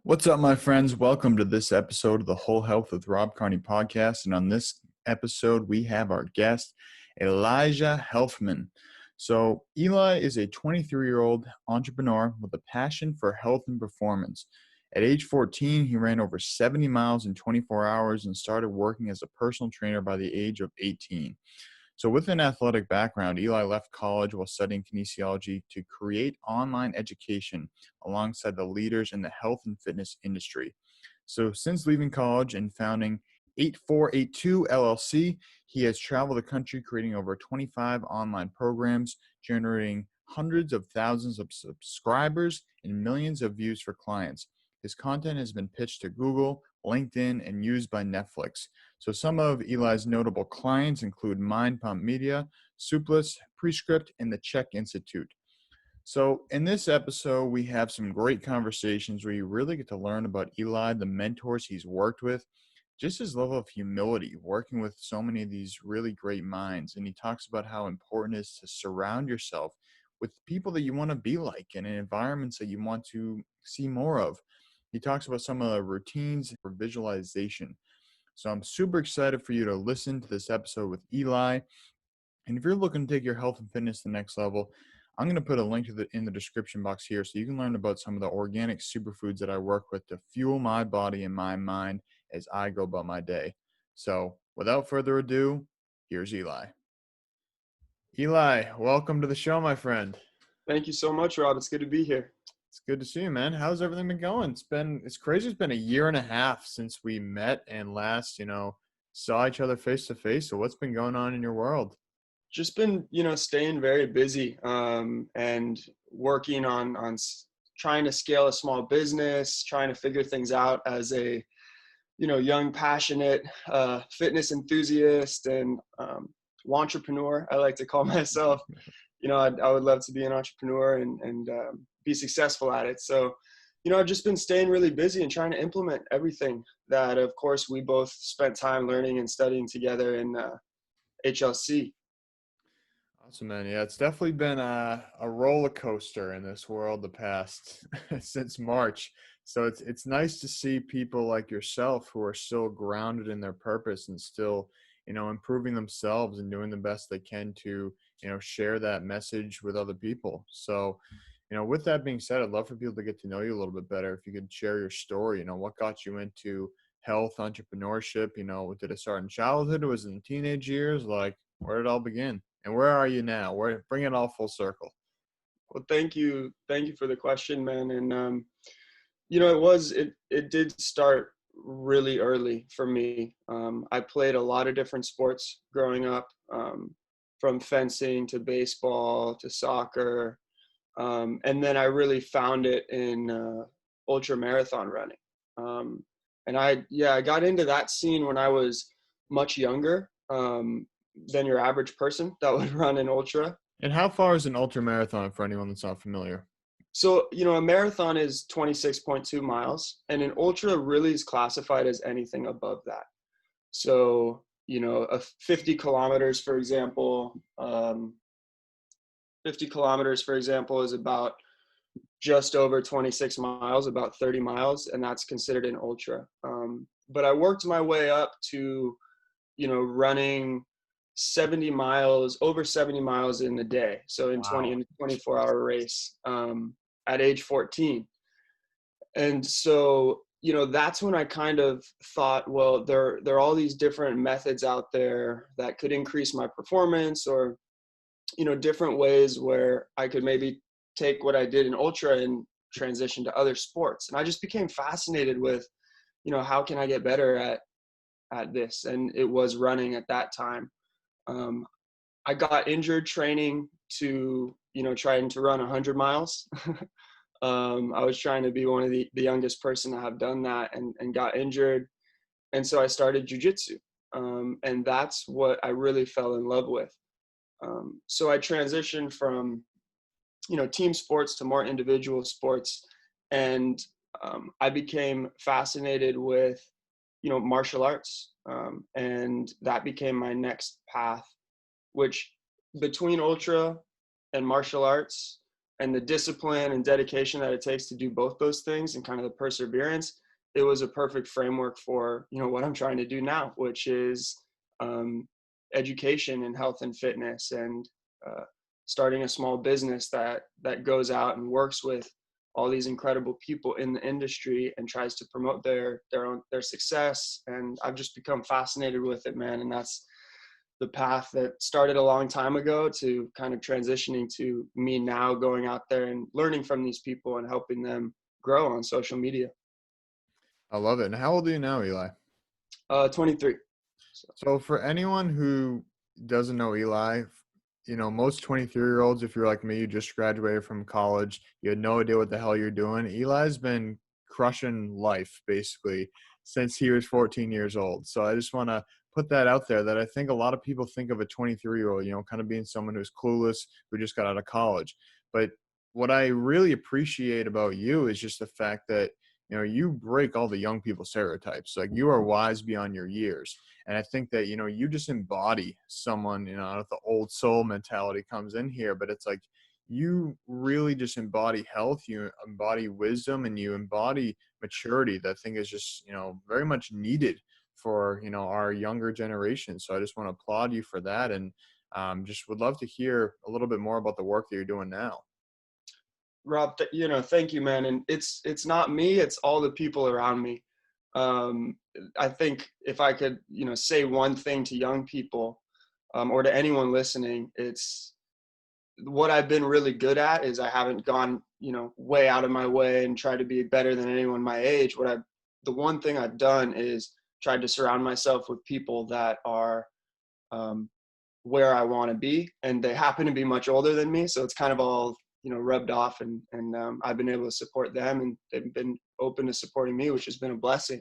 What's up, my friends? Welcome to this episode of the Whole Health with Rob Carney podcast. And on this episode, we have our guest, Elijah Helfman. So, Eli is a 23-year-old entrepreneur with a passion for health and performance. At age 14, he ran over 70 miles in 24 hours and started working as a personal trainer by the age of 18. So with an athletic background, Eli left college while studying kinesiology to create online education alongside the leaders in the health and fitness industry. So since leaving college and founding 8482 LLC, he has traveled the country creating over 25 online programs, generating hundreds of thousands of subscribers and millions of views for clients. His content has been pitched to Google, LinkedIn, and used by Netflix. So some of Eli's notable clients include Mind Pump Media, Soupless, Prescript, and the Czech Institute. So in this episode, we have some great conversations where you really get to learn about Eli, the mentors he's worked with, just his level of humility, working with so many of these really great minds. And he talks about how important it is to surround yourself with people that you want to be like and in environments that you want to see more of. He talks about some of the routines for visualization. So I'm super excited for you to listen to this episode with Eli. And if you're looking to take your health and fitness to the next level, I'm going to put a link to in the description box here so you can learn about some of the organic superfoods that I work with to fuel my body and my mind as I go about my day. So without further ado, here's Eli. Eli, welcome to the show, my friend. Thank you so much, Rob. It's good to be here. It's good to see you, man. How's everything been going? It's crazy. It's been a year and a half since we met and last, saw each other face to face. So what's been going on in your world? Just been, staying very busy and working on trying to scale a small business, trying to figure things out as a, young, passionate fitness enthusiast and entrepreneur. I like to call myself. I would love to be an entrepreneur and be successful at it. So, I've just been staying really busy and trying to implement everything that, of course, we both spent time learning and studying together in HLC. Awesome, man. Yeah, it's definitely been a roller coaster in this world the past since March. So it's nice to see people like yourself who are still grounded in their purpose and still, improving themselves and doing the best they can to, share that message with other people. So, with that being said, I'd love for people to get to know you a little bit better. If you could share your story, what got you into health, entrepreneurship, did it start in childhood? Was it in teenage years? Like, where did it all begin? And where are you now? Bring it all full circle. Well, thank you for the question, man. And it did start really early for me. I played a lot of different sports growing up, from fencing to baseball to soccer, and then I really found it in ultra marathon running. And I got into that scene when I was much younger than your average person that would run an ultra. And how far is an ultra marathon for anyone that's not familiar? So, a marathon is 26.2 miles, and an ultra really is classified as anything above that. So, a 50 kilometers, for example, 50 kilometers, for example, is about just over 26 miles, about 30 miles, and that's considered an ultra. But I worked my way up to, running 70 miles, over 70 miles in a day. So in Wow. in a 24-hour race at age 14. And so, that's when I kind of thought, well, there are all these different methods out there that could increase my performance or, different ways where I could maybe take what I did in ultra and transition to other sports. And I just became fascinated with, how can I get better at this? And it was running at that time. I got injured training to, trying to run 100 miles. I was trying to be one of the youngest person to have done that and got injured. And so I started jujitsu. And that's what I really fell in love with. So I transitioned from, team sports to more individual sports. And I became fascinated with, martial arts. And that became my next path, which between ultra and martial arts and the discipline and dedication that it takes to do both those things and kind of the perseverance, it was a perfect framework for, what I'm trying to do now, which is um, education in health and fitness, and starting a small business that goes out and works with all these incredible people in the industry and tries to promote their success. And I've just become fascinated with it, man. And that's the path that started a long time ago to kind of transitioning to me now going out there and learning from these people and helping them grow on social media. I love it. And how old are you now, Eli? 23. So. So for anyone who doesn't know Eli, most 23-year-olds, if you're like me, you just graduated from college, you had no idea what the hell you're doing. Eli's been crushing life basically since he was 14 years old. So I just want to put that out there, that I think a lot of people think of a 23-year-old, kind of being someone who's clueless, who just got out of college. But what I really appreciate about you is just the fact that, you break all the young people stereotypes. Like, you are wise beyond your years. And I think that, you just embody someone, the old soul mentality comes in here, but it's like, you really just embody health, you embody wisdom, and you embody maturity that I think is just, very much needed for, our younger generation. So I just want to applaud you for that. And just would love to hear a little bit more about the work that you're doing now. Rob, thank you, man. And it's not me, it's all the people around me. I think if I could, say one thing to young people, or to anyone listening, it's what I've been really good at is I haven't gone, way out of my way and tried to be better than anyone my age. The one thing I've done is tried to surround myself with people that are where I want to be, and they happen to be much older than me. So it's kind of all, rubbed off, and I've been able to support them, and they've been open to supporting me, which has been a blessing.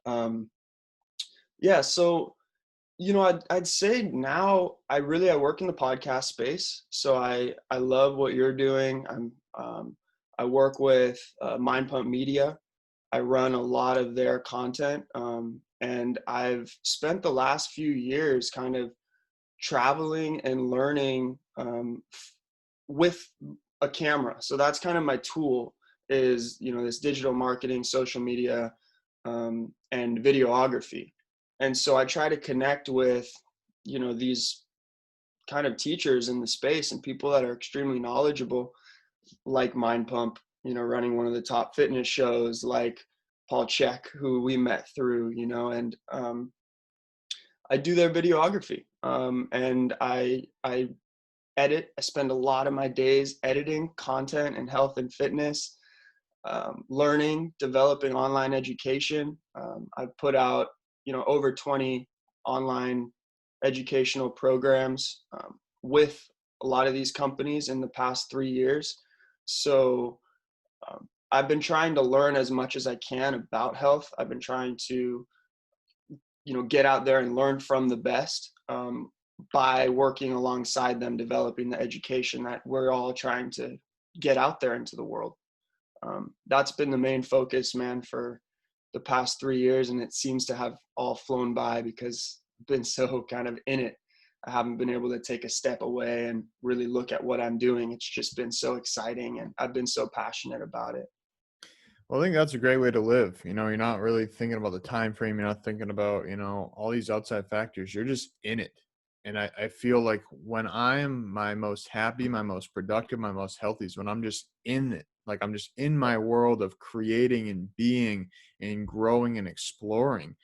Yeah. So, I'd say now I work in the podcast space. So I love what you're doing. I work with Mind Pump Media. I run a lot of their content. And I've spent the last few years kind of traveling and learning with a camera. So that's kind of my tool is, this digital marketing, social media, and videography. And so I try to connect with, these kind of teachers in the space and people that are extremely knowledgeable, like Mind Pump, running one of the top fitness shows, like Paul Chek, who we met through, and I do their videography. And I edit. I spend a lot of my days editing content in health and fitness, learning, developing online education. I've put out, over 20 online educational programs with a lot of these companies in the past 3 years. So I've been trying to learn as much as I can about health. I've been trying to, get out there and learn from the best, by working alongside them, developing the education that we're all trying to get out there into the world. That's been the main focus, man, for the past 3 years. And it seems to have all flown by because I've been so kind of in it. I haven't been able to take a step away and really look at what I'm doing. It's just been so exciting, and I've been so passionate about it. Well, I think that's a great way to live. You're not really thinking about the time frame. You're not thinking about, all these outside factors. You're just in it. And I feel like when I'm my most happy, my most productive, my most healthy is when I'm just in it. Like, I'm just in my world of creating and being and growing and exploring.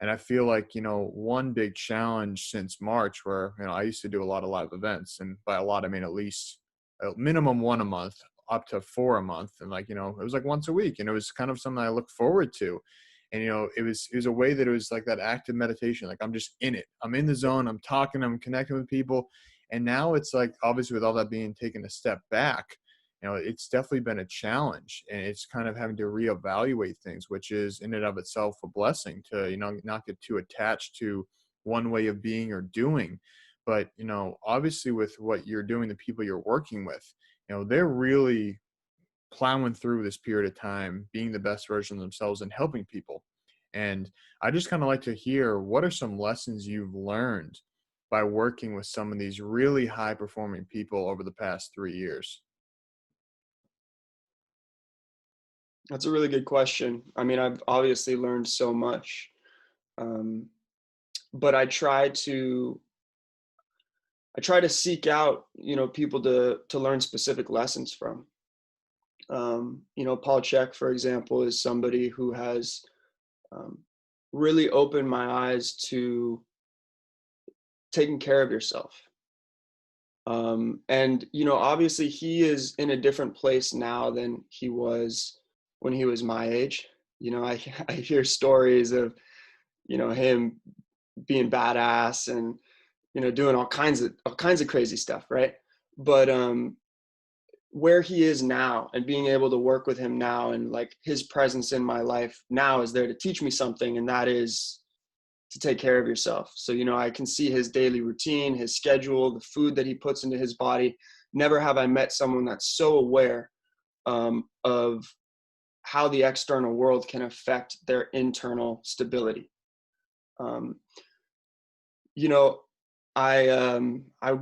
And I feel like, one big challenge since March where, I used to do a lot of live events, and by a lot, I mean at least a minimum one a month, up to 4 a month. And like, it was like once a week, and it was kind of something I look forward to. And, it was a way that it was like that active meditation. Like, I'm just in it. I'm in the zone. I'm talking, I'm connecting with people. And now it's like, obviously with all that being taken a step back, it's definitely been a challenge, and it's kind of having to reevaluate things, which is in and of itself a blessing to, not get too attached to one way of being or doing. But, obviously with what you're doing, the people you're working with, they're really plowing through this period of time, being the best version of themselves and helping people. And I just kind of like to hear, what are some lessons you've learned by working with some of these really high performing people over the past 3 years? That's a really good question. I mean, I've obviously learned so much, um, but I try to seek out, people to learn specific lessons from. Paul Chek, for example, is somebody who has um, really opened my eyes to taking care of yourself. And obviously, he is in a different place now than he was when he was my age. I I hear stories of him being badass and doing all kinds of crazy stuff, right? But where he is now and being able to work with him now, and like his presence in my life now is there to teach me something, and that is to take care of yourself. So I can see his daily routine, his schedule, the food that he puts into his body. Never have I met someone that's so aware of how the external world can affect their internal stability. um, you know I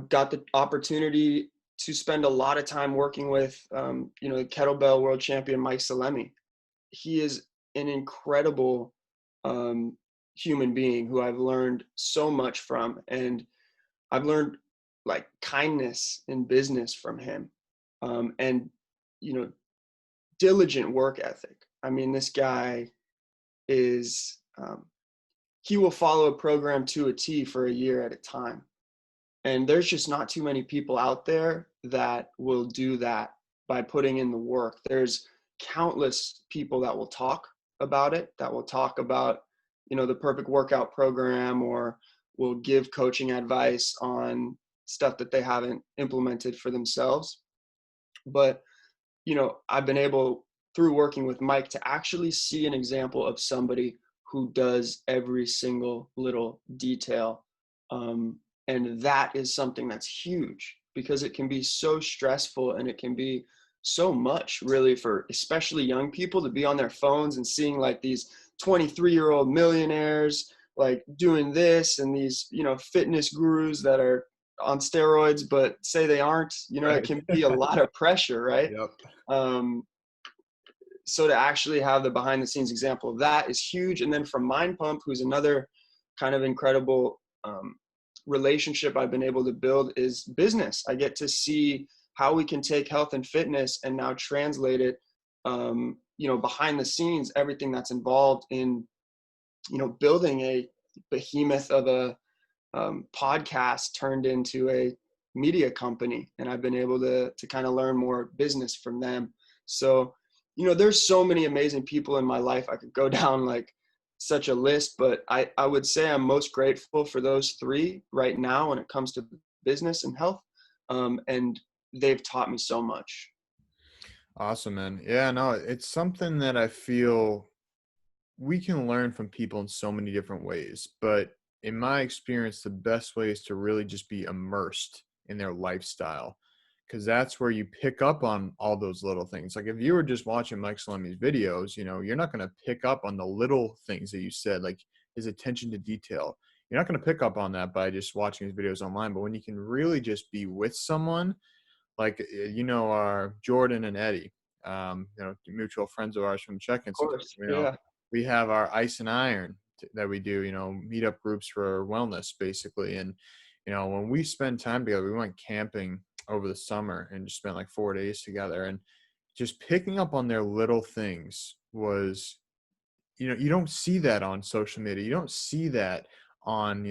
got the opportunity to spend a lot of time working with the kettlebell world champion Mike Salemi. He is an incredible um, human being who I've learned so much from, and I've learned like kindness in business from him, and you know diligent work ethic. I mean, this guy is he will follow a program to a T for a year at a time. And there's just not too many people out there that will do that by putting in the work. There's countless people that will talk about it, that will talk about, the perfect workout program, or will give coaching advice on stuff that they haven't implemented for themselves. But, I've been able, through working with Mike, to actually see an example of somebody who does every single little detail. And that is something that's huge, because it can be so stressful, and it can be so much, really, for especially young people to be on their phones and seeing like these 23-year-old millionaires like doing this, and these fitness gurus that are on steroids but say they aren't. It Right. can be a lot of pressure, right? Yep. um, so to actually have the behind the scenes example of that is huge. And then from Mind Pump, who's another kind of incredible relationship I've been able to build, is business. I get to see how we can take health and fitness and now translate it, behind the scenes, everything that's involved in, building a behemoth of a podcast turned into a media company. And I've been able to kind of learn more business from them. So, there's so many amazing people in my life. I could go down like such a list, but I would say I'm most grateful for those three right now when it comes to business and health. And they've taught me so much. Awesome, man. Yeah, no, it's something that I feel we can learn from people in so many different ways. But in my experience, the best way is to really just be immersed in their lifestyle, because that's where you pick up on all those little things. Like if you were just watching Mike Salemi's videos, you're not going to pick up on the little things that you said, like his attention to detail. You're not going to pick up on that by just watching his videos online. But when you can really just be with someone, like our Jordan and Eddie, mutual friends of ours from Of check-in system. course. Yeah. We have our ice and iron that we do, meetup groups for wellness basically. And when we spend time together, we went camping over the summer and just spent like 4 days together, and just picking up on their little things was, you don't see that on social media. You don't see that on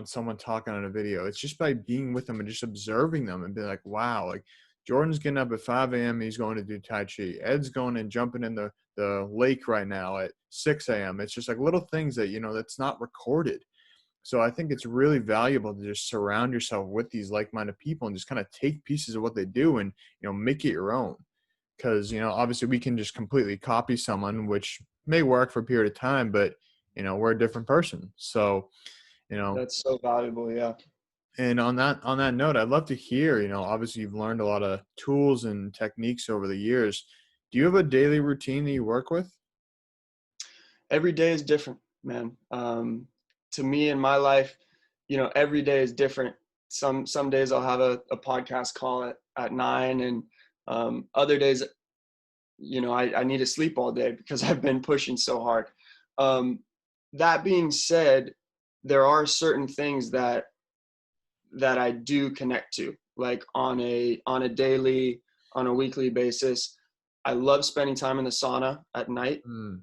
someone talking on a video. It's just by being with them and just observing them and be like, wow, like Jordan's getting up at 5 a.m. He's going to do Tai Chi. Ed's going and jumping in the lake right now at 6 a.m. It's just like little things that, that's not recorded. So I think it's really valuable to just surround yourself with these like-minded people and just kind of take pieces of what they do and, make it your own. Because, obviously we can just completely copy someone, which may work for a period of time, but, we're a different person. So, you know, That's so valuable. Yeah. and on that note, I'd love to hear, obviously you've learned a lot of tools and techniques over the years. Do you have a daily routine that you work with? Every day is different, man. To me, in my life, every day is different. Some days I'll have a podcast call at 9, and other days I need to sleep all day because I've been pushing so hard. That being said, there are certain things that I do connect to, like on a daily, on a weekly basis. I love spending time in the sauna at night. Mm.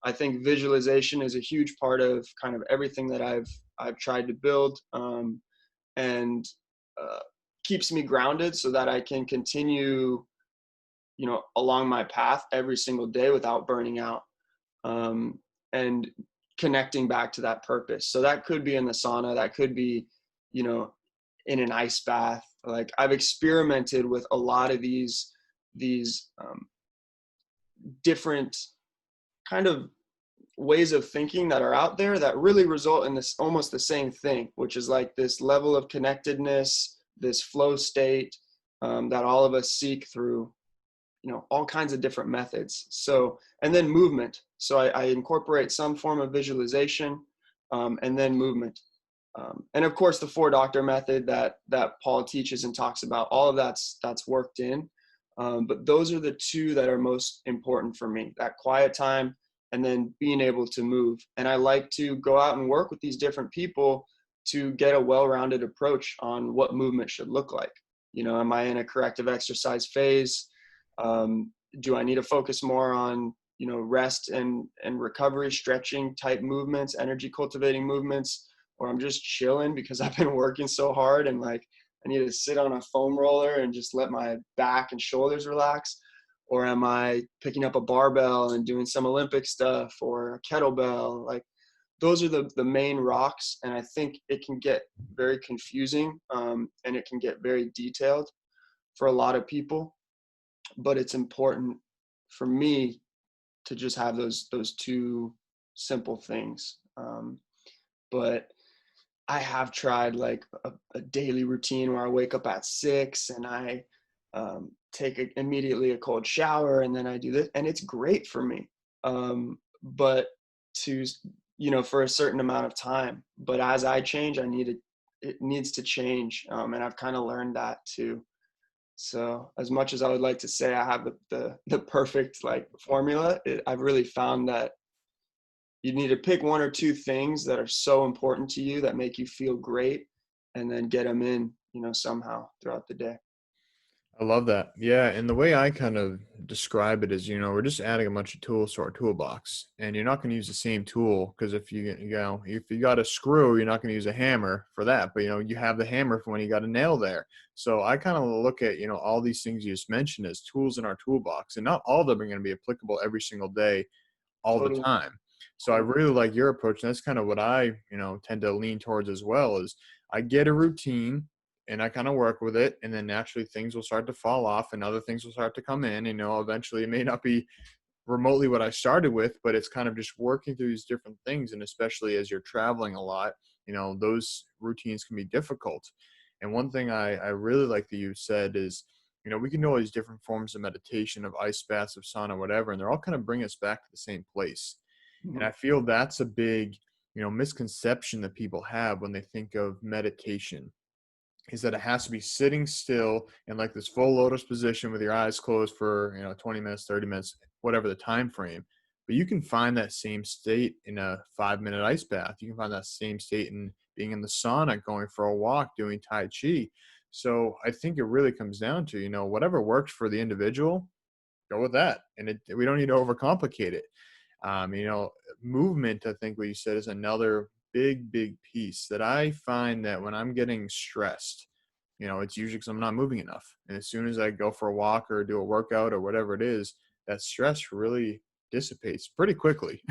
I think visualization is a huge part of kind of everything that I've tried to build, and uh, keeps me grounded so that I can continue, along my path every single day without burning out, and connecting back to that purpose. So that could be in the sauna, that could be, you know, in an ice bath. Like I've experimented with a lot of these different kind of ways of thinking that are out there that really result in this almost the same thing, which is like this level of connectedness, this flow state, that all of us seek through, all kinds of different methods. So, and then movement. So I incorporate some form of visualization, and then movement. And of course the 4 doctor method that Paul teaches and talks about, all of that's worked in. But those are the 2 that are most important for me, that quiet time and then being able to move. And I like to go out and work with these different people to get a well-rounded approach on what movement should look like. Am I in a corrective exercise phase? Do I need to focus more on, rest and recovery, stretching type movements, energy cultivating movements, or I'm just chilling because I've been working so hard and like I need to sit on a foam roller and just let my back and shoulders relax? Or am I picking up a barbell and doing some Olympic stuff or a kettlebell? Like those are the main rocks. And I think it can get very confusing, and it can get very detailed for a lot of people, but it's important for me to just have those 2 simple things. But I have tried like a daily routine where I wake up at 6 and I take immediately a cold shower and then I do this, and it's great for me. But to, for a certain amount of time, but as I change, it needs to change. And I've kind of learned that too. So as much as I would like to say I have the perfect like formula, I've really found that you need to pick 1 or 2 things that are so important to you that make you feel great, and then get them in, somehow throughout the day. I love that. Yeah, and the way I kind of describe it is, we're just adding a bunch of tools to our toolbox, and you're not going to use the same tool because if if you got a screw, you're not going to use a hammer for that, but you have the hammer for when you got a nail there. So I kind of look at, all these things you just mentioned as tools in our toolbox, and not all of them are going to be applicable every single day all the Totally. time. So I really like your approach. And that's kind of what I, tend to lean towards as well is I get a routine and I kind of work with it. And then naturally things will start to fall off and other things will start to come in. Eventually it may not be remotely what I started with, but it's kind of just working through these different things. And especially as you're traveling a lot, those routines can be difficult. And one thing I really like that you said is, we can do all these different forms of meditation, of ice baths, of sauna, whatever, and they're all kind of bring us back to the same place. And Mhm. I feel that's a big, misconception that people have when they think of meditation is that it has to be sitting still in like this full lotus position with your eyes closed for 20 minutes, 30 minutes, whatever the time frame. But you can find that same state in a 5-minute ice bath. You can find that same state in being in the sauna, going for a walk, doing tai chi. So I think it really comes down to, whatever works for the individual, go with that. And we don't need to overcomplicate it. um, you know Movement, I think what you said, is another big piece that I find that when I'm getting stressed, it's usually because I'm not moving enough. And as soon as I go for a walk or do a workout or whatever it is, that stress really dissipates pretty quickly,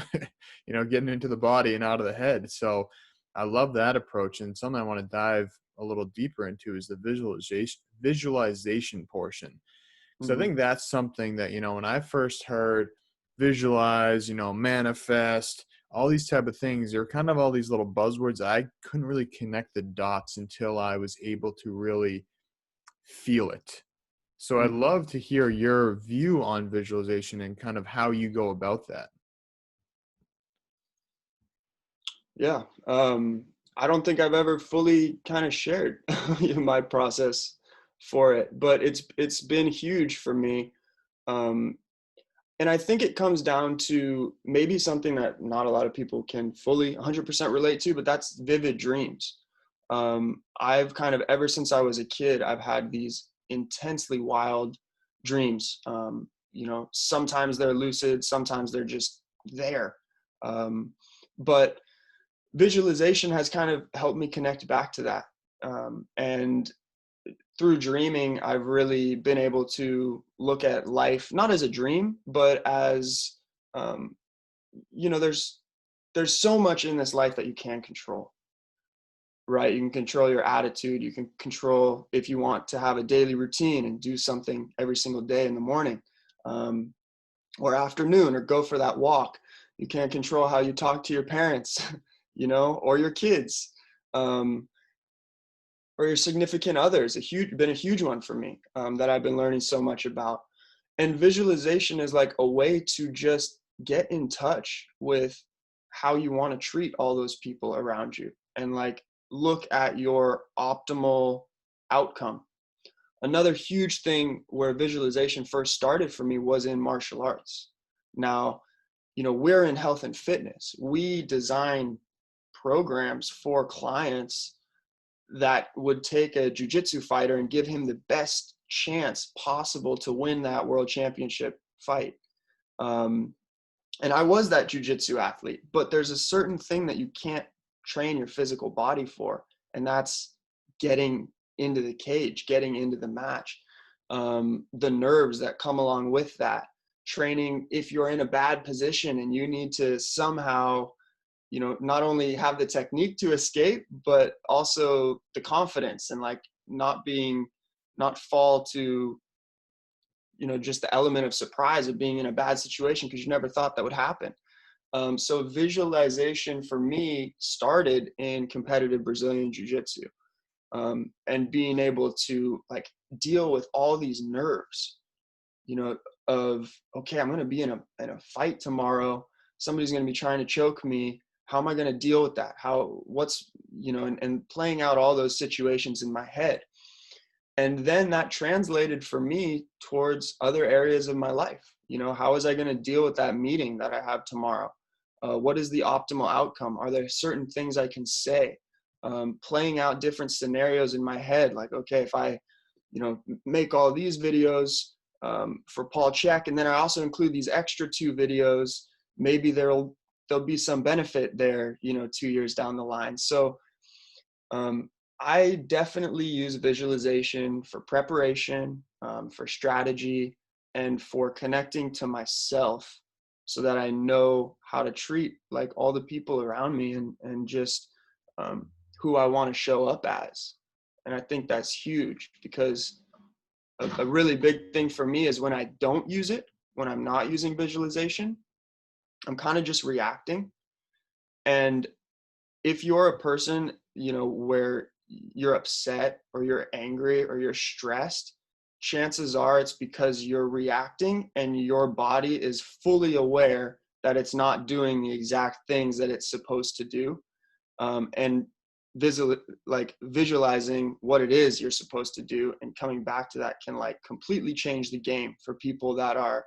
getting into the body and out of the head. So I love that approach. And something I want to dive a little deeper into is the visualization portion. So I Mhm. think that's something that, when I first heard visualize, manifest, all these type of things, they're kind of all these little buzzwords. I couldn't really connect the dots until I was able to really feel it. So I'd Mhm. love to hear your view on visualization and kind of how you go about that. Yeah. I don't think I've ever fully kind of shared my process for it, but it's been huge for me. Um, And I think it comes down to maybe something that not a lot of people can fully 100% relate to, but that's vivid dreams. I've kind of, ever since I was a kid, I've had these intensely wild dreams. Sometimes they're lucid, sometimes they're just there. But visualization has kind of helped me connect back to that. And through dreaming, I've really been able to look at life not as a dream, but as um, there's so much in this life that you can control, right? You can control your attitude. You can control if you want to have a daily routine and do something every single day in the morning, um, or afternoon, or go for that walk. You can't control how you talk to your parents, or your kids. Or your significant others, been a huge one for me, that I've been learning so much about. And visualization is like a way to just get in touch with how you want to treat all those people around you, and like look at your optimal outcome. Another huge thing where visualization first started for me was in martial arts. Now, we're in health and fitness. We design programs for clients that would take a jiu-jitsu fighter and give him the best chance possible to win that world championship fight. And I was that jiu-jitsu athlete, but there's a certain thing that you can't train your physical body for, and that's getting into the cage, getting into the match. The nerves that come along with that, training if you're in a bad position and you need to somehow not only have the technique to escape, but also the confidence, and like not fall to, just the element of surprise of being in a bad situation because you never thought that would happen. So visualization for me started in competitive Brazilian jiu-jitsu, and being able to like deal with all these nerves, of, okay, I'm going to be in a fight tomorrow. Somebody's going to be trying to choke me. How am I going to deal with that? And playing out all those situations in my head. And then that translated for me towards other areas of my life. How was I going to deal with that meeting that I have tomorrow? What is the optimal outcome? Are there certain things I can say? Playing out different scenarios in my head. Like, okay, if I, make all these videos for Paul Check, and then I also include these extra 2 videos, maybe there'll be some benefit there, 2 years down the line. So I definitely use visualization for preparation, for strategy, and for connecting to myself, so that I know how to treat like all the people around me, and just who I want to show up as. And I think that's huge, because a really big thing for me is when I don't use it, when I'm not using visualization, I'm kind of just reacting. And if you're a person, where you're upset or you're angry or you're stressed, chances are it's because you're reacting and your body is fully aware that it's not doing the exact things that it's supposed to do. And visualizing what it is you're supposed to do and coming back to that can like completely change the game for people that are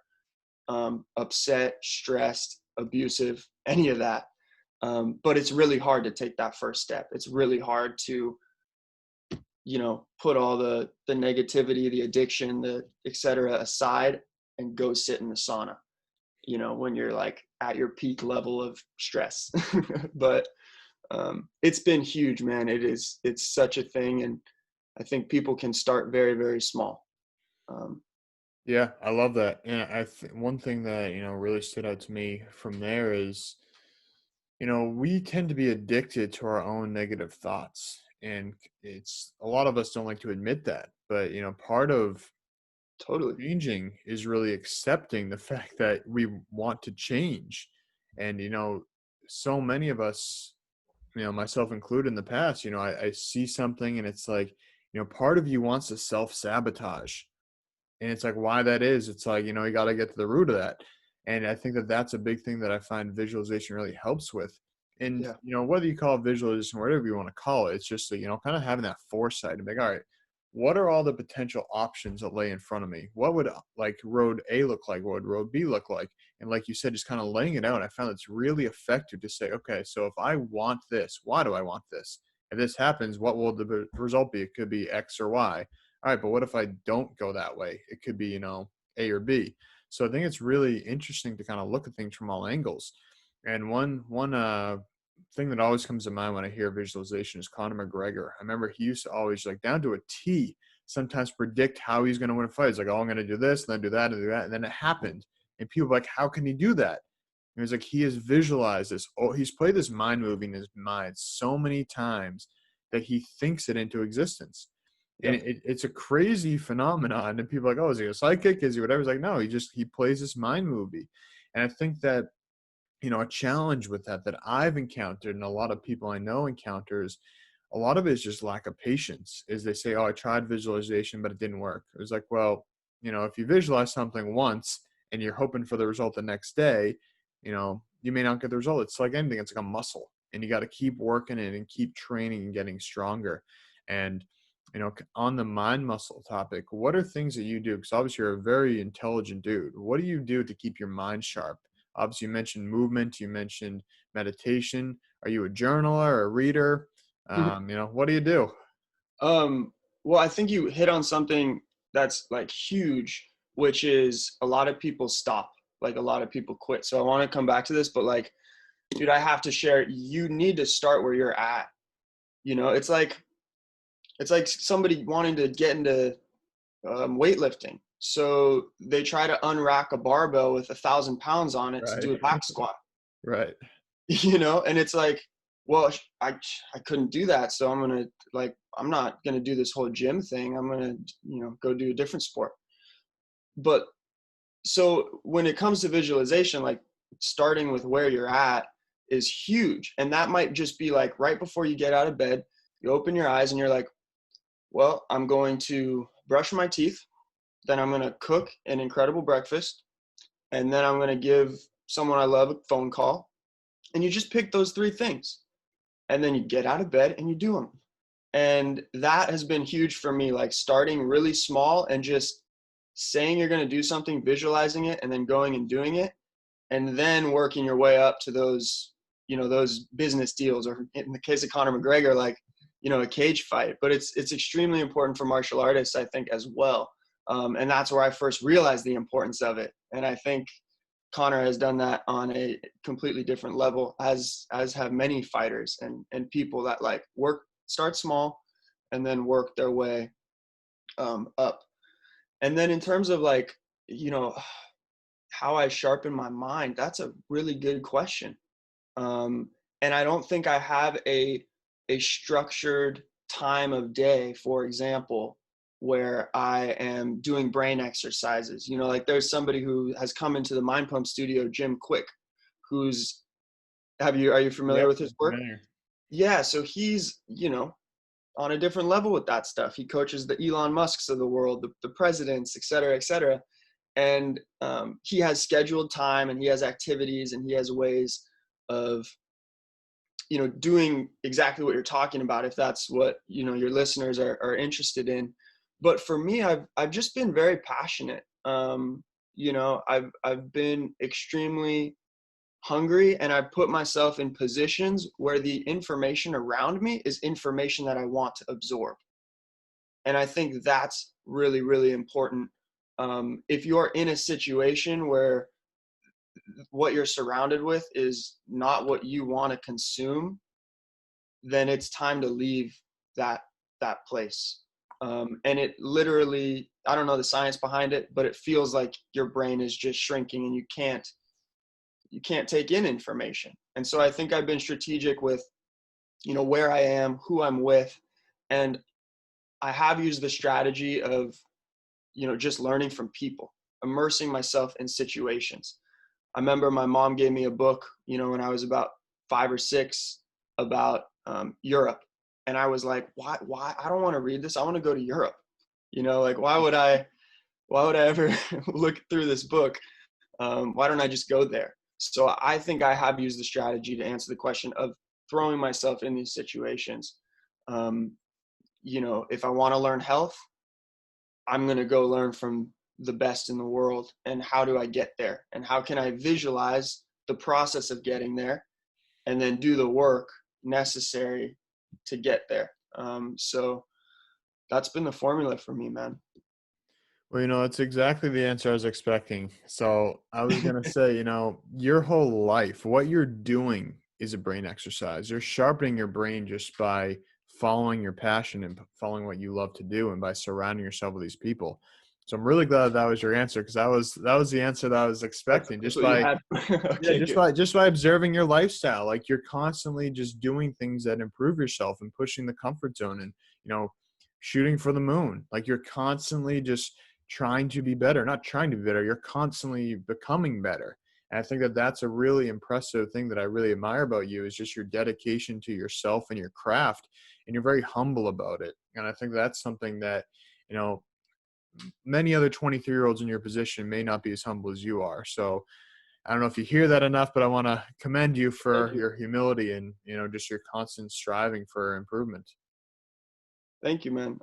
upset, stressed, abusive, any of that. But it's really hard to take that first step. It's really hard to, put all the negativity, the addiction, the et cetera aside and go sit in the sauna, when you're like at your peak level of stress. But it's been huge, man. It's such a thing. And I think people can start very, very small. Yeah, I love that. And one thing that, really stood out to me from there is, we tend to be addicted to our own negative thoughts. And it's a lot of us don't like to admit that. But, part of Totally. changing is really accepting the fact that we want to change. And, so many of us, myself included in the past, I see something and it's like, part of you wants to self-sabotage. And it's like, why that is, it's like, you got to get to the root of that. And I think that that's a big thing that I find visualization really helps with. And, Yeah. whether you call it visualization, whatever you want to call it, it's just, kind of having that foresight to be like, all right, what are all the potential options that lay in front of me? What would like road A look like? What would road B look like? And like you said, just kind of laying it out, I found it's really effective to say, okay, so if I want this, why do I want this? If this happens, what will the result be? It could be X or Y. All right, but what if I don't go that way? It could be, A or B. So I think it's really interesting to kind of look at things from all angles. And one thing that always comes to mind when I hear visualization is Conor McGregor. I remember he used to always, like, down to a T, sometimes predict how he's going to win a fight. He's like, oh, I'm going to do this, and then do that, and do that. And then it happened. And people were like, how can he do that? And he's like, he has visualized this. Oh, he's played this mind movie in his mind so many times that he thinks it into existence. And Yep. it's a crazy phenomenon. And people are like, oh, is he a psychic? Is he whatever? He's like, no, he plays this mind movie. And I think that, a challenge with that I've encountered and a lot of people I know encounters, a lot of it is just lack of patience. Is they say, oh, I tried visualization, but it didn't work. It was like, well, if you visualize something once and you're hoping for the result the next day, you may not get the result. It's like anything. It's like a muscle, and you got to keep working it and keep training and getting stronger. And, on the mind muscle topic, what are things that you do? Because obviously you're a very intelligent dude. What do you do to keep your mind sharp? Obviously, you mentioned movement. You mentioned meditation. Are you a journaler or a reader? What do you do? Um, well, I think you hit on something that's like huge, which is a lot of people stop, like a lot of people quit. So I want to come back to this, but like, dude, I have to share, you need to start where you're at. It's like somebody wanting to get into weightlifting. So they try to unrack a barbell with 1,000 pounds on it to Right. do a back squat, Right. and it's like, well, I couldn't do that. So I'm not going to do this whole gym thing. I'm going to, go do a different sport. But so when it comes to visualization, like starting with where you're at is huge. And that might just be like right before you get out of bed, you open your eyes and you're like, well, I'm going to brush my teeth. Then I'm going to cook an incredible breakfast. And then I'm going to give someone I love a phone call. And you just pick those three things. And then you get out of bed and you do them. And that has been huge for me, like starting really small and just saying you're going to do something, visualizing it, and then going and doing it. And then working your way up to those business deals, or in the case of Conor McGregor, like, a cage fight. But it's extremely important for martial artists, I think, as well. And that's where I first realized the importance of it. And I think Conor has done that on a completely different level, as have many fighters and people that like start small and then work their way up. And then in terms of like, how I sharpen my mind, that's a really good question. And I don't think I have a structured time of day, for example, where I am doing brain exercises. Like there's somebody who has come into the Mind Pump studio, Jim Quick, are you familiar Yep. with his work? Familiar. Yeah, so he's, on a different level with that stuff. He coaches the Elon Musks of the world, the presidents, et cetera, et cetera. And he has scheduled time and he has activities and he has ways of, doing exactly what you're talking about, if that's what, your listeners are interested in. But for me, I've just been very passionate. I've been extremely hungry, and I put myself in positions where the information around me is information that I want to absorb. And I think that's really, really important. If you're in a situation where what you're surrounded with is not what you want to consume, then it's time to leave that place. And it literally, I don't know the science behind it, but it feels like your brain is just shrinking and you can't take in information. And so I think I've been strategic with, where I am, who I'm with, and I have used the strategy of, just learning from people, immersing myself in situations. I remember my mom gave me a book, when I was about 5 or 6, about Europe. And I was like, why? I don't want to read this. I want to go to Europe. Like, why would I ever look through this book? Why don't I just go there? So I think I have used the strategy to answer the question of throwing myself in these situations. if I want to learn health, I'm going to go learn from the best in the world. And how do I get there? And how can I visualize the process of getting there and then do the work necessary to get there? So that's been the formula for me, man. Well, that's exactly the answer I was expecting. So I was going to say, your whole life, what you're doing is a brain exercise. You're sharpening your brain just by following your passion and following what you love to do and by surrounding yourself with these people. So I'm really glad that was your answer, because that was the answer that I was expecting, That's just what you by had. yeah, Okay, just good. by observing your lifestyle. Like, you're constantly just doing things that improve yourself and pushing the comfort zone and, shooting for the moon. Like, you're constantly just trying to be better, not trying to be better. You're constantly becoming better. And I think that that's a really impressive thing that I really admire about you, is just your dedication to yourself and your craft. And you're very humble about it. And I think that's something that, you know, many other 23-year-olds in your position may not be as humble as you are. So I don't know if you hear that enough, but I want to commend you Thank for you. your humility and, just your constant striving for improvement. Thank you, man.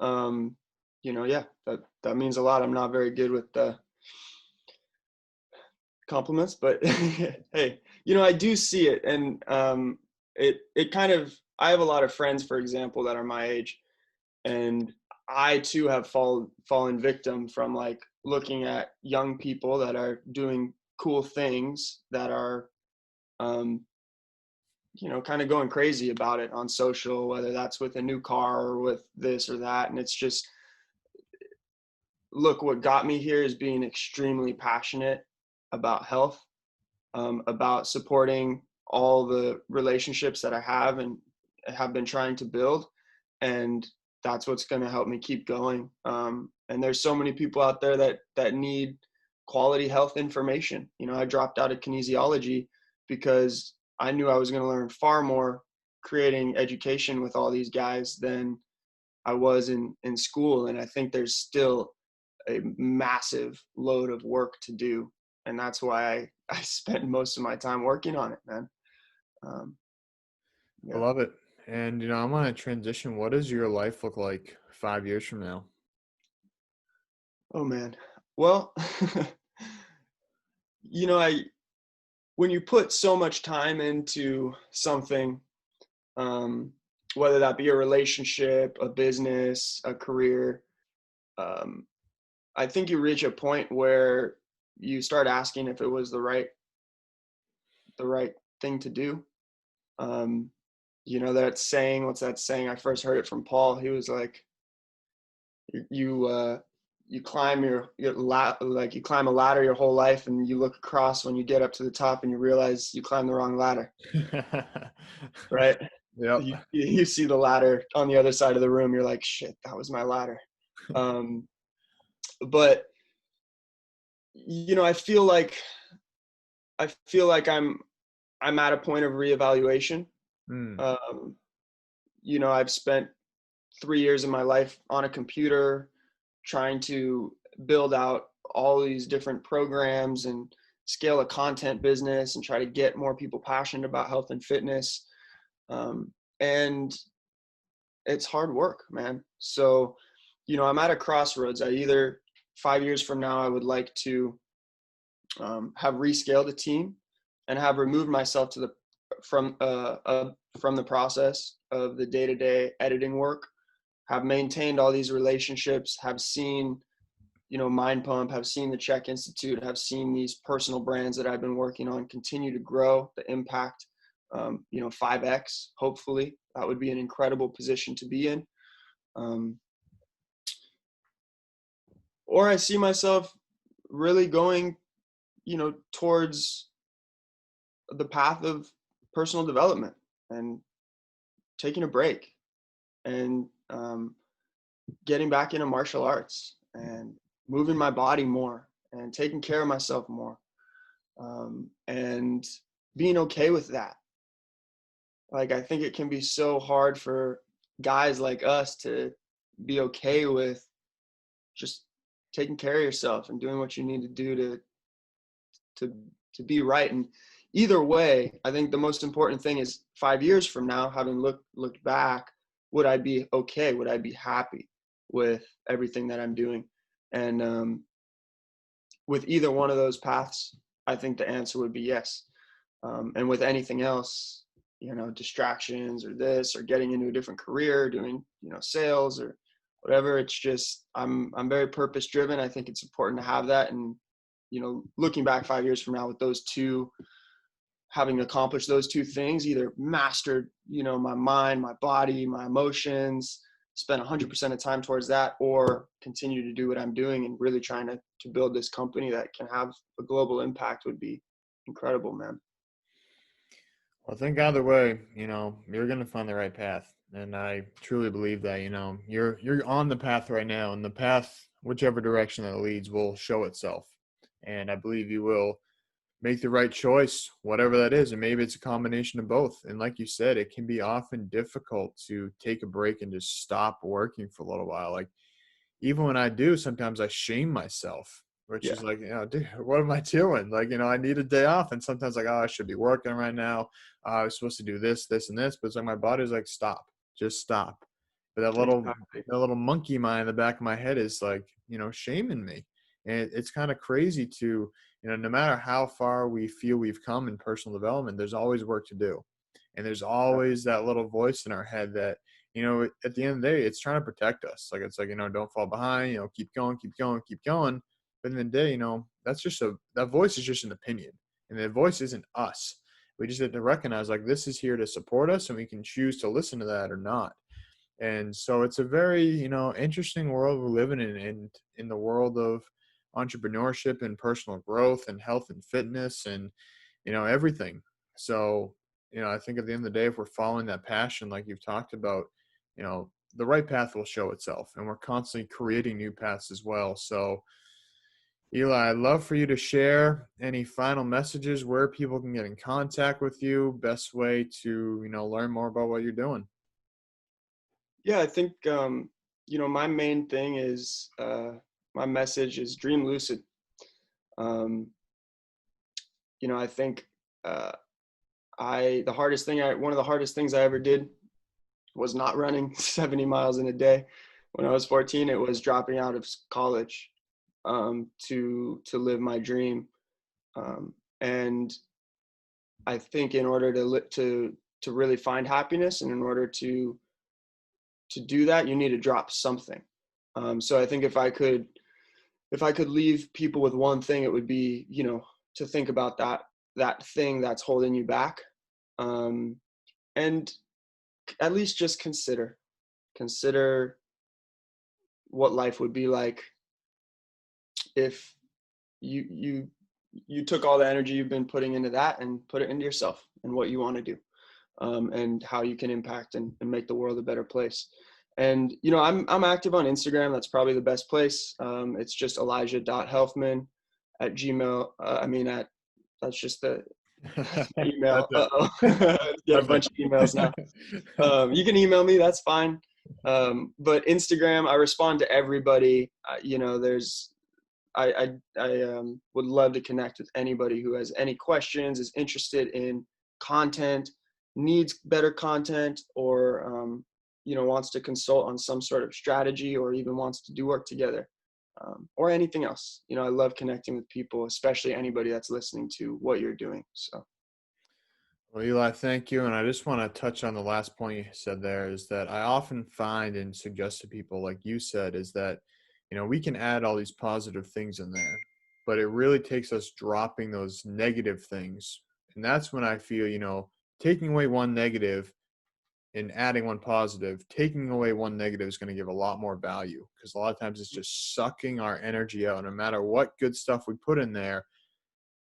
Yeah, that means a lot. I'm not very good with compliments, but hey, I do see it. And it kind of, I have a lot of friends, for example, that are my age, and I too have fallen victim from like looking at young people that are doing cool things that are um, kind of going crazy about it on social, whether that's with a new car or with this or that. And it's just, look, what got me here is being extremely passionate about health, about supporting all the relationships that I have and have been trying to build. And that's what's going to help me keep going. And there's so many people out there that need quality health information. I dropped out of kinesiology because I knew I was going to learn far more creating education with all these guys than I was in school. And I think there's still a massive load of work to do. And that's why I spend most of my time working on it, man. Um, I yeah. love it. And, I want to transition. What does your life look like 5 years from now? Oh man. Well, I when you put so much time into something, um, whether that be a relationship, a business, a career, um, I think you reach a point where you start asking if it was the right thing to do. Um, that saying, what's that saying? I first heard it from Paul. He was like, you climb like you climb a ladder your whole life, and you look across when you get up to the top and you realize you climbed the wrong ladder, right? Yep. You see the ladder on the other side of the room. You're like, shit, that was my ladder. Um, but I feel like I'm at a point of reevaluation. Mm. Um, I've spent 3 years of my life on a computer trying to build out all these different programs and scale a content business and try to get more people passionate about health and fitness. And it's hard work, man. So, I'm at a crossroads. I either 5 years from now, I would like to have rescaled a team and have removed myself from the process of the day-to-day editing work, have maintained all these relationships, have seen, Mind Pump, have seen the Czech Institute, have seen these personal brands that I've been working on continue to grow, the impact, 5X, hopefully. That would be an incredible position to be in. Or I see myself really going, towards the path of personal development and taking a break and getting back into martial arts and moving my body more and taking care of myself more, and being okay with that. Like, I think it can be so hard for guys like us to be okay with just taking care of yourself and doing what you need to do to to be right. And either way, I think the most important thing is 5 years from now, having looked back, would I be okay? Would I be happy with everything that I'm doing? And with either one of those paths, I think the answer would be yes. And with anything else, distractions or this or getting into a different career, doing, sales or whatever, it's just, I'm very purpose driven. I think it's important to have that. And, looking back 5 years from now with those two, having accomplished those two things, either mastered, my mind, my body, my emotions, spend 100% of time towards that, or continue to do what I'm doing and really trying to build this company that can have a global impact would be incredible, man. Well, I think either way, you're going to find the right path. And I truly believe that, you're on the path right now, and the path, whichever direction that leads, will show itself. And I believe you will make the right choice, whatever that is. And maybe it's a combination of both. And like you said, it can be often difficult to take a break and just stop working for a little while. Like, even when I do, sometimes I shame myself, which Yeah, is like, dude, what am I doing? Like, I need a day off. And sometimes like, oh, I should be working right now. I was supposed to do this, this, and this. But it's like my body's like, stop, just stop. But exactly. that little monkey mind in the back of my head is like, shaming me. And it's kind of crazy to, no matter how far we feel we've come in personal development, there's always work to do. And there's always that little voice in our head that, at the end of the day, it's trying to protect us. Like, it's like, don't fall behind, keep going, keep going, keep going. But in the day, that voice is just an opinion, and the voice isn't us. We just have to recognize, like, this is here to support us, and we can choose to listen to that or not. And so it's a very, interesting world we're living in, and in the world of entrepreneurship and personal growth and health and fitness and, everything. So, I think at the end of the day, if we're following that passion, like you've talked about, the right path will show itself, and we're constantly creating new paths as well. So, Eli, I'd love for you to share any final messages, where people can get in contact with you, best way to, learn more about what you're doing. Yeah, I think my main thing is my message is dream lucid. Um, I think one of the hardest things I ever did was not running 70 miles in a day. When I was 14, it was dropping out of college to live my dream. And I think in order to really find happiness, and in order to do that, you need to drop something. So I think if I could leave people with one thing, it would be, to think about that thing that's holding you back, and at least just consider what life would be like if you took all the energy you've been putting into that and put it into yourself and what you want to do, and how you can impact and make the world a better place. And I'm active on Instagram. That's probably the best place. It's just Elijah.Helfman at Gmail. That's just the email. That's it. Get a That's bunch of emails now. You can email me. That's fine. But Instagram, I respond to everybody. I would love to connect with anybody who has any questions, is interested in content, needs better content, or wants to consult on some sort of strategy, or even wants to do work together, or anything else. I love connecting with people, especially anybody that's listening to what you're doing. So. Well, Eli, thank you. And I just want to touch on the last point you said there, is that I often find and suggest to people, like you said, is that, we can add all these positive things in there, but it really takes us dropping those negative things. And that's when I feel, taking away one negative and adding one positive, taking away one negative is going to give a lot more value, because a lot of times it's just sucking our energy out. No matter what good stuff we put in there,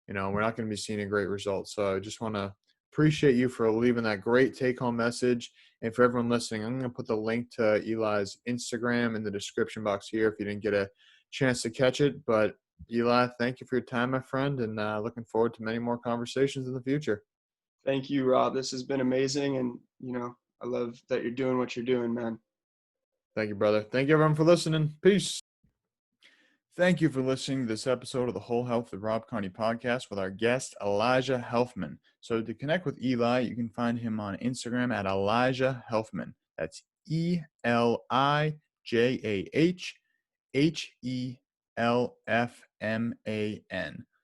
we're not going to be seeing a great result. So I just want to appreciate you for leaving that great take-home message. And for everyone listening, I'm going to put the link to Eli's Instagram in the description box here if you didn't get a chance to catch it. But Eli, thank you for your time, my friend, and looking forward to many more conversations in the future. Thank you, Rob. This has been amazing. And, I love that you're doing what you're doing, man. Thank you, brother. Thank you, everyone, for listening. Peace. Thank you for listening to this episode of the Whole Health with Rob Carney podcast with our guest, Elijah Helfman. So to connect with Eli, you can find him on Instagram at Elijah Helfman. That's ElijahHelfman.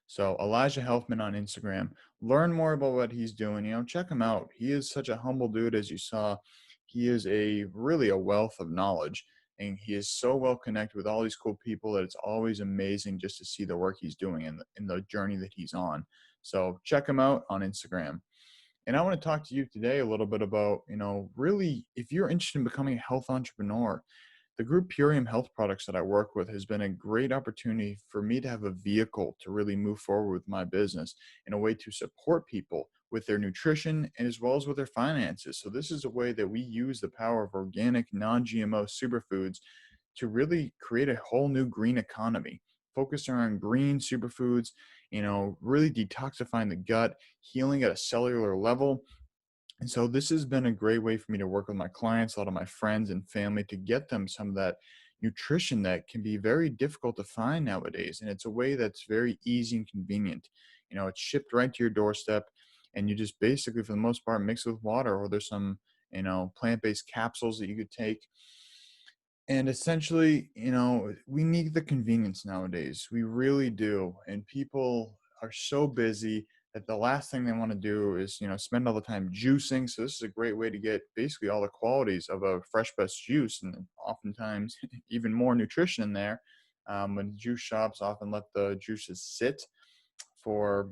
So Elijah Helfman on Instagram. Learn more about what he's doing. Check him out. He is such a humble dude, as you saw. He is a wealth of knowledge, and he is so well connected with all these cool people that it's always amazing just to see the work he's doing and the journey that he's on. So check him out on Instagram. And I want to talk to you today a little bit about, really, if you're interested in becoming a health entrepreneur, the group Purium Health Products that I work with has been a great opportunity for me to have a vehicle to really move forward with my business in a way to support people with their nutrition and as well as with their finances. So this is a way that we use the power of organic, non-GMO superfoods to really create a whole new green economy focused on green superfoods, really detoxifying the gut, healing at a cellular level. And so this has been a great way for me to work with my clients, a lot of my friends and family, to get them some of that nutrition that can be very difficult to find nowadays. And it's a way that's very easy and convenient. It's shipped right to your doorstep, and you just basically, for the most part, mix it with water, or there's some, plant-based capsules that you could take. And essentially, we need the convenience nowadays. We really do. And people are so busy that the last thing they want to do is, spend all the time juicing. So this is a great way to get basically all the qualities of a fresh pressed juice, and oftentimes even more nutrition in there. When juice shops often let the juices sit for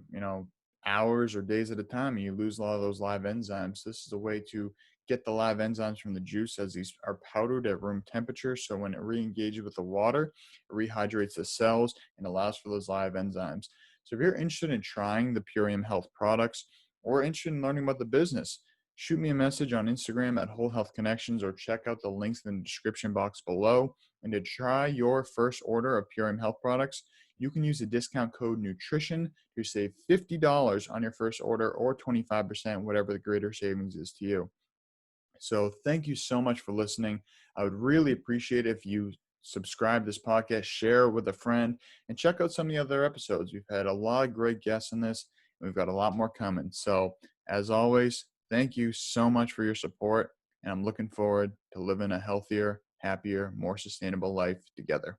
hours or days at a time, and you lose a lot of those live enzymes. This is a way to get the live enzymes from the juice, as these are powdered at room temperature. So when it re-engages with the water, it rehydrates the cells and allows for those live enzymes. So if you're interested in trying the Purium Health products or interested in learning about the business, shoot me a message on Instagram at Whole Health Connections, or check out the links in the description box below. And to try your first order of Purium Health products, you can use the discount code NUTRITION to save $50 on your first order, or 25%, whatever the greater savings is to you. So thank you so much for listening. I would really appreciate it if you subscribe to this podcast, share it with a friend, and check out some of the other episodes. We've had a lot of great guests in this, and we've got a lot more coming. So as always, thank you so much for your support, and I'm looking forward to living a healthier, happier, more sustainable life together.